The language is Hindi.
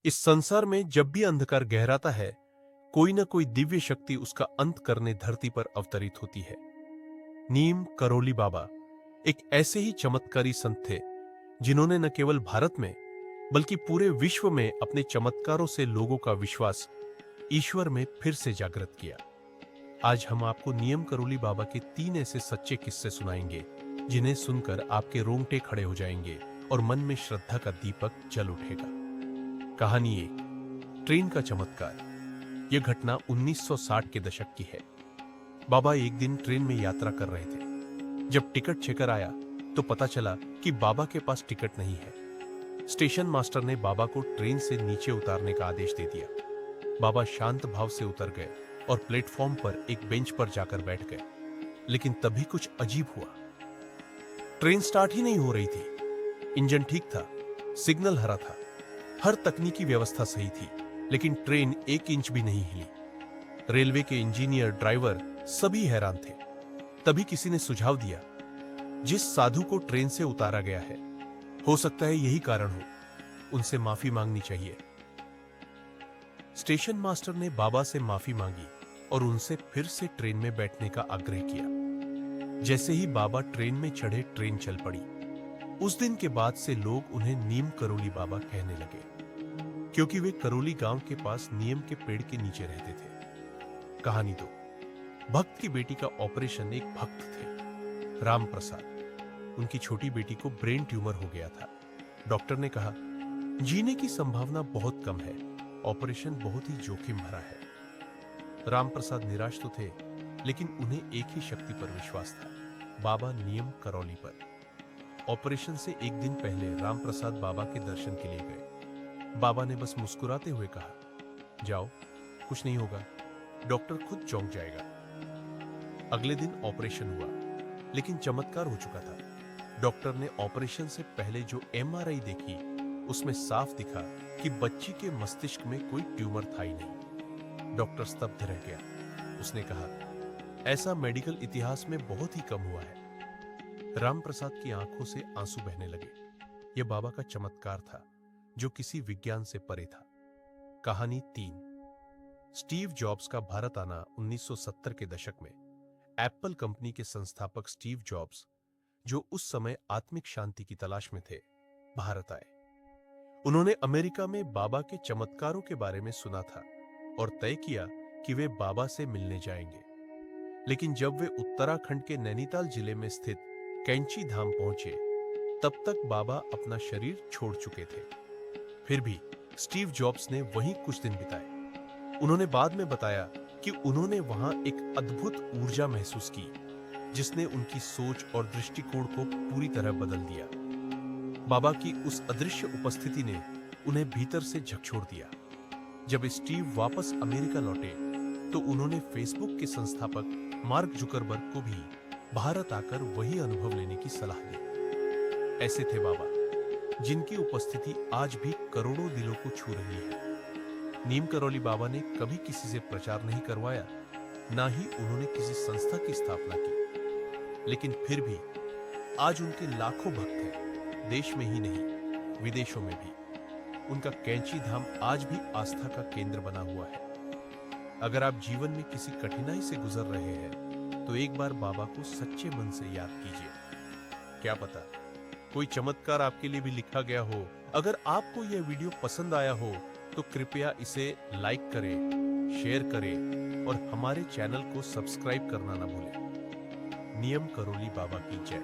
इस संसार में जब भी अंधकार गहराता है, कोई ना कोई दिव्य शक्ति उसका अंत करने धरती पर अवतरित होती है। नीम करोली बाबा एक ऐसे ही चमत्कारी संत थे, जिन्होंने न केवल भारत में बल्कि पूरे विश्व में अपने चमत्कारों से लोगों का विश्वास ईश्वर में फिर से जागृत किया। आज हम आपको नीम करोली बाबा के 3 ऐसे सच्चे किस्से सुनाएंगे, जिन्हें सुनकर आपके रोंगटे खड़े हो जाएंगे और मन में श्रद्धा का दीपक जल उठेगा। कहानी 1, ट्रेन का चमत्कार। यह घटना 1960 के दशक की है। बाबा एक दिन ट्रेन में यात्रा कर रहे थे। जब टिकट चेकर आया तो पता चला कि बाबा के पास टिकट नहीं है। स्टेशन मास्टर ने बाबा को ट्रेन से नीचे उतारने का आदेश दे दिया। बाबा शांत भाव से उतर गए और प्लेटफॉर्म पर एक बेंच पर जाकर बैठ गए। लेकिन तभी कुछ अजीब हुआ। ट्रेन स्टार्ट ही नहीं हो रही थी। इंजन ठीक था, सिग्नल हरा था, हर तकनीकी व्यवस्था सही थी, लेकिन ट्रेन 1 इंच भी नहीं हिली। रेलवे के इंजीनियर, ड्राइवर सभी हैरान थे। तभी किसी ने सुझाव दिया, जिस साधु को ट्रेन से उतारा गया है, हो सकता है यही कारण हो, उनसे माफी मांगनी चाहिए। स्टेशन मास्टर ने बाबा से माफी मांगी और उनसे फिर से ट्रेन में बैठने का आग्रह किया। जैसे ही बाबा ट्रेन में चढ़े, ट्रेन चल पड़ी। उस दिन के बाद से लोग उन्हें नीम करोली बाबा कहने लगे, क्योंकि वे करोली गांव के पास नीम के पेड़ के नीचे रहते थे। कहानी 2, भक्त की बेटी का ऑपरेशन। एक भक्त थे, राम प्रसाद। उनकी छोटी बेटी को ब्रेन ट्यूमर हो गया था। डॉक्टर ने कहा, जीने की संभावना बहुत कम है, ऑपरेशन बहुत ही जोखिम भरा है। राम प्रसाद निराश तो थे, लेकिन उन्हें एक ही शक्ति पर विश्वास था, बाबा नीम करोली पर। ऑपरेशन से एक दिन पहले राम प्रसाद बाबा के दर्शन के लिए गए। बाबा ने बस मुस्कुराते हुए कहा, जाओ, कुछ नहीं होगा, डॉक्टर खुद चौंक जाएगा। अगले दिन ऑपरेशन हुआ, लेकिन चमत्कार हो चुका था। डॉक्टर ने ऑपरेशन से पहले जो एमआरआई देखी, उसमें साफ दिखा कि बच्ची के मस्तिष्क में कोई ट्यूमर था ही नहीं। डॉक्टर स्तब्ध रह गया। उसने कहा, ऐसा मेडिकल इतिहास में बहुत ही कम हुआ है। राम प्रसाद की आंखों से आंसू बहने लगे। यह बाबा का चमत्कार था, जो किसी विज्ञान से परे था। कहानी 3, स्टीव जॉब्स का भारत आना। 1970 के दशक में एप्पल कंपनी के संस्थापक स्टीव जॉब्स, जो उस समय आत्मिक शांति की तलाश में थे, भारत आए। उन्होंने अमेरिका में बाबा के चमत्कारों के बारे में सुना था और तय किया कि वे बाबा से मिलने जाएंगे। लेकिन जब वे उत्तराखंड के नैनीताल जिले में स्थित कैंची धाम पहुंचे, तब तक बाबा अपना शरीर छोड़ चुके थे। फिर भी स्टीव जॉब्स ने वहीं कुछ दिन बिताए। उन्होंने बाद में बताया कि उन्होंने वहां एक अद्भुत ऊर्जा महसूस की, जिसने उनकी सोच और दृष्टिकोण को पूरी तरह बदल दिया। बाबा की उस अदृश्य उपस्थिति ने उन्हें भीतर से झकझोर दिया। जब स्टीव वापस अमेरिका लौटे, तो उन्होंने फेसबुक के संस्थापक मार्क जुकरबर्ग को भी भारत आकर वही अनुभव लेने की सलाह दी। ऐसे थे बाबा, जिनकी उपस्थिति आज भी करोड़ों दिलों को छू रही है। नीम करोली बाबा ने कभी किसी से प्रचार नहीं करवाया, ना ही उन्होंने किसी संस्था की स्थापना की। लेकिन फिर भी आज उनके लाखों भक्त हैं, देश में ही नहीं, विदेशों में भी। उनका कैंची धाम आज भी आस्था का केंद्र बना हुआ है। अगर आप जीवन में किसी कठिनाई से गुजर रहे हैं, तो एक बार बाबा को सच्चे मन से याद कीजिए। क्या पता कोई चमत्कार आपके लिए भी लिखा गया हो। अगर आपको यह वीडियो पसंद आया हो, तो कृपया इसे लाइक करें, शेयर करें और हमारे चैनल को सब्सक्राइब करना ना भूलें। नीम करोली बाबा की जय।